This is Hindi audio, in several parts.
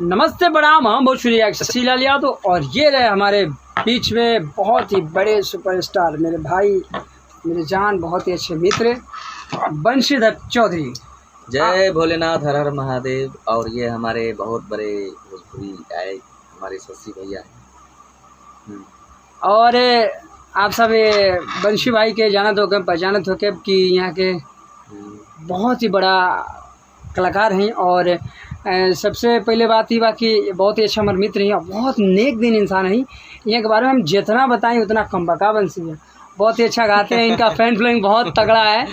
नमस्ते प्रणाम, हम भोजपुरी शशि लाल यादव और ये रहे हमारे बीच में बहुत ही बड़े सुपरस्टार मेरे भाई, मेरे जान, बहुत ही अच्छे मित्र बंशीधर चौधरी। जय भोलेनाथ, हर हर महादेव। और ये हमारे बहुत बड़े भोजपुरी आए हमारे शशि भैया। और आप सब बंशी भाई के जानत हो के पहचानत हो के कि यहाँ के बहुत ही बड़ा कलाकार हैं। और सबसे पहले बात ही बा कि बहुत ही अच्छा हमारे मित्र हैं और बहुत नेक दिन इंसान हैं। यहाँ के बारे में हम जितना बताएं उतना कम बका। बंसी है बहुत ही अच्छा गाते हैं, इनका फैन फॉलोइंग बहुत तगड़ा है।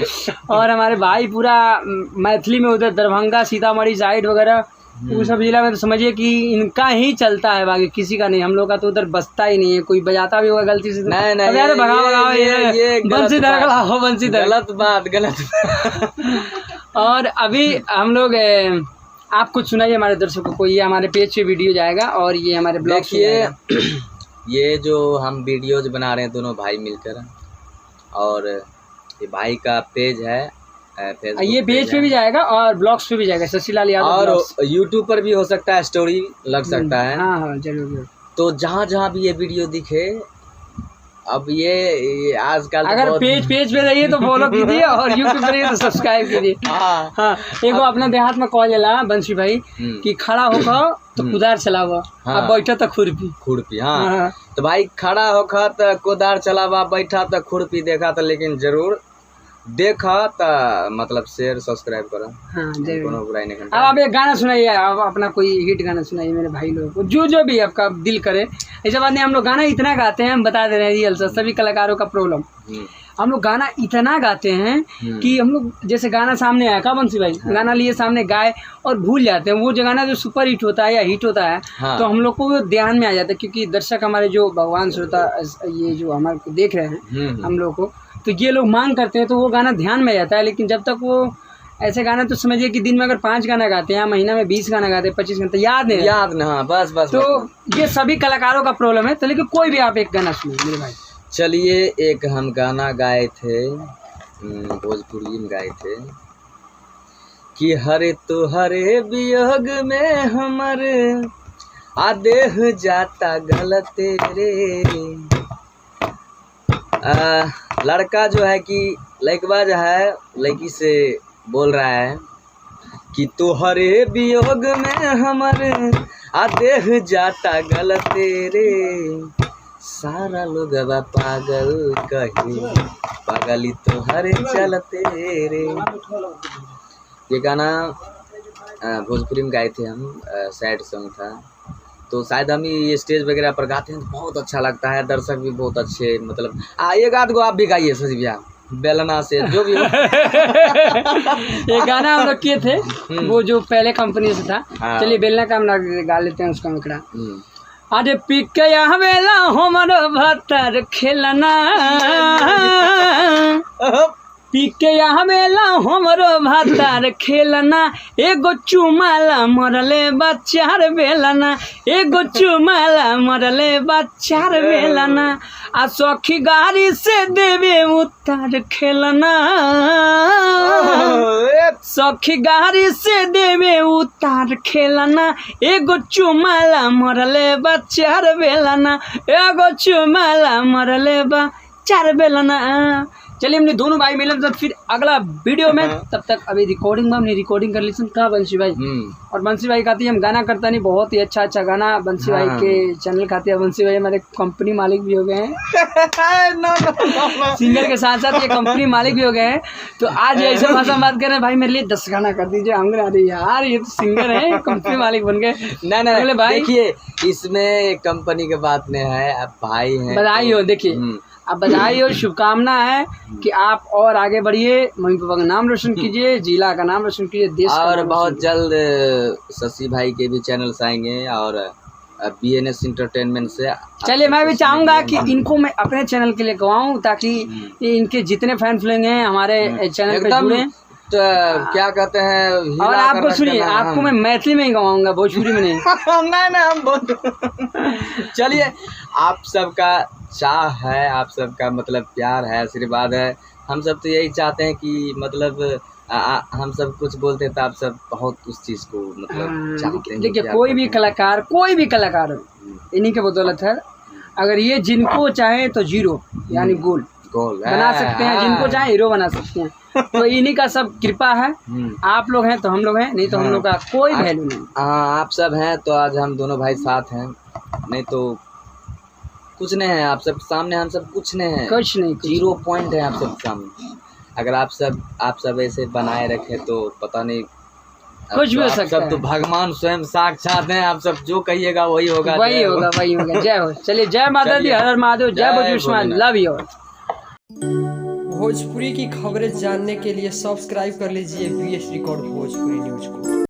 और हमारे भाई पूरा मैथिली में उधर दरभंगा, सीतामढ़ी साइड वगैरह वो सब जिला में तो समझिए कि इनका ही चलता है, बाकी किसी का नहीं। हम लोग का तो उधर बसता ही नहीं है, कोई बजाता भी होगा गलती से नहीं बंसी गलत बात। और अभी हम लोग आप कुछ सुनाइए हमारे दर्शकों को। ये हमारे पेज पे वीडियो जाएगा और ये हमारे ब्लॉग देखिए ये जो हम वीडियोज बना रहे हैं दोनों भाई मिलकर, और ये भाई का पेज है, ये पेज पे भी जाएगा और ब्लॉग्स पे भी जाएगा, शशि लाल यादव। और यूट्यूब पर भी हो सकता है, स्टोरी लग सकता है। हाँ जरूर। तो जहाँ जहाँ भी ये वीडियो दिखे, अब ये आजकल अगर पेज पे रहिए तो फॉलो कीजिए और यूट्यूब पर रहिए तो सब्सक्राइब कीजिए। हाँ एक अपना देहात में कॉल जला बंशी भाई कि खड़ा होकर तो कुदार चलावा, अब बैठा तो खुरपी। हाँ तो भाई खड़ा होकर तो कुदार चलावा, बैठा तो खुरपी। देखा तो लेकिन जरूर देखा तो मतलब शेयर सब्सक्राइब करो। हाँ कोनो बुराई नहीं करता। अब आप एक गाना सुनाइए, आप अपना कोई हिट गाना सुनाइए मेरे भाई लोगों को, जो भी आपका दिल करे। ऐसा बात नहीं, हम लोग गाना इतना गाते हैं, हम बता दे रहे हैं रियल से, सभी कलाकारों का प्रॉब्लम। हम लोग गाना इतना गाते हैं कि हम लोग जैसे गाना सामने आया का बंसी भाई, गाना लिए सामने गाए और भूल जाते हैं वो जो गाना जो सुपर हिट होता है या हिट होता है। तो हम लोग को ध्यान में आ जाता है, क्योंकि दर्शक हमारे जो भगवान श्रोता ये जो हमारे को देख रहे हैं हम लोग को, तो ये लोग मांग करते हैं तो वो गाना ध्यान में आ जाता है। लेकिन जब तक वो ऐसे गाना, तो समझिए कि दिन में अगर 5 गाना गाते हैं, महीना में 20 गाना गाते हैं, 25 गाना, तो याद नहीं। हाँ बस तो ये सभी कलाकारों का प्रॉब्लम है। तो लेकिन कोई भी आप एक गाना सुनिए मेरे भाई। चलिए एक हम गाना गाए थे, भोजपुरी में गाए थे कि हरे तो हरे वियोग में हमारे आदेह जाता गलत रे। लड़का जो है कि लड़कवा जो है लड़की से बोल रहा है कि तुहरे वियोग में हमारे आदेह जाता गलत रे। सारा लोग पागल कहे, पागली तुहरे चलते रे। ये गाना भोजपुरी में गाए थे हम, सैड सॉन्ग था। तो शायद हम ये स्टेज वगैरह पर गाते हैं तो बहुत अच्छा लगता है, दर्शक भी बहुत अच्छे, मतलब ये गात को आप भी गाइए शशि भैया, बेलना से जो भी हो। ये गाना हम लोग किए थे, वो जो पहले कंपनी से था। चलिए बेलना का हम गा लेते हैं उसका मकड़ा। अरे पिक बेला हमारो भतर खेलना, पीके बेला हमरो भातार खेलना, एगो चुमाला मरले बच्चार बेलना, एगो चुमाला मरले बच्चार बेलना, आ सखी गाड़ी से देवे उतार खेलना, सखी गाड़ी से देवे उतार खेलना, एगो चुमाला मरले बच्चार बेलना, एगो चुमाला मरले बच्चार बेलना। चलिए हमने दोनों भाई मिले तो फिर अगला वीडियो में, तब तक अभी रिकॉर्डिंग में हमने रिकॉर्डिंग कर ली कहा बंशी भाई। और बंशी भाई कहती है हम गाना करता नहीं, बहुत ही अच्छा गाना बंशी भाई के चैनल खाते हैं। बंशी भाई हमारे कंपनी मालिक भी हो गए हैं। सिंगर के साथ साथ ये कंपनी मालिक भी हो गए हैं। तो आज ऐसे भाषा में बात कर रहे हैं, भाई मेरे लिए 10 गाना कर दीजिए। हम यार ये तो सिंगर है, कंपनी मालिक बन गए। नहीं भाई देखिए इसमें कंपनी के बात नहीं है, आप भाई हैं, बधाई हो। देखिए अब बधाई और शुभकामना है कि आप और आगे बढ़िए, मम्मी पापा का नाम रोशन कीजिए, जिला का नाम रोशन कीजिए, देश और बहुत जल्द शशि भाई के भी चैनल्स आएंगे और BNS एंटरटेनमेंट से। चलिए मैं भी चाहूँगा कि इनको मैं अपने चैनल के लिए गवाऊँ, ताकि इनके जितने फैन फॉलोइंग हैं हमारे चैनल पे जुड़े। तो क्या कहते हैं, और आपको सुनिए, आपको मैं मैथिली में ही गवाऊंगा, भोजपुरी में नहीं। नहीं हम बहुत। चलिए आप सबका चाह है, आप सबका मतलब प्यार है, आशीर्वाद है। हम सब तो यही चाहते हैं कि मतलब हम सब कुछ बोलते हैं तो आप सब बहुत उस चीज को मतलब चाहते हैं। देखिए कि आप कोई भी कलाकार हो हम्म, इन्हीं के बदौलत है। अगर ये जिनको चाहे तो जीरो यानी गोल गोल बना सकते हैं, जिनको चाहे हीरो बना सकते हैं। तो इन्हीं का सब कृपा है। आप लोग हैं तो हम लोग हैं, नहीं तो हम लोग का कोई वैल्यू नहीं। हाँ आप सब हैं तो आज हम दोनों भाई साथ हैं, नहीं तो कुछ नहीं है। आप सब सामने हम सब कुछ नहीं है, कुछ नहीं, 0 पॉइंट है आप सब सामने। अगर आप सब ऐसे बनाए रखे तो पता नहीं कुछ भी हो सकता सब है। तो भगवान स्वयं साक्षात हैं। आप सब जो कहिएगा वही होगा, वही होगा, वही होगा। जय हो। चलिए जय माता दी, हर हर महादेव, जय भोजपुरी, लव यू। भोजपुरी की खबरें जानने के लिए सब्सक्राइब कर लीजिए VS रिकॉर्ड भोजपुरी न्यूज को।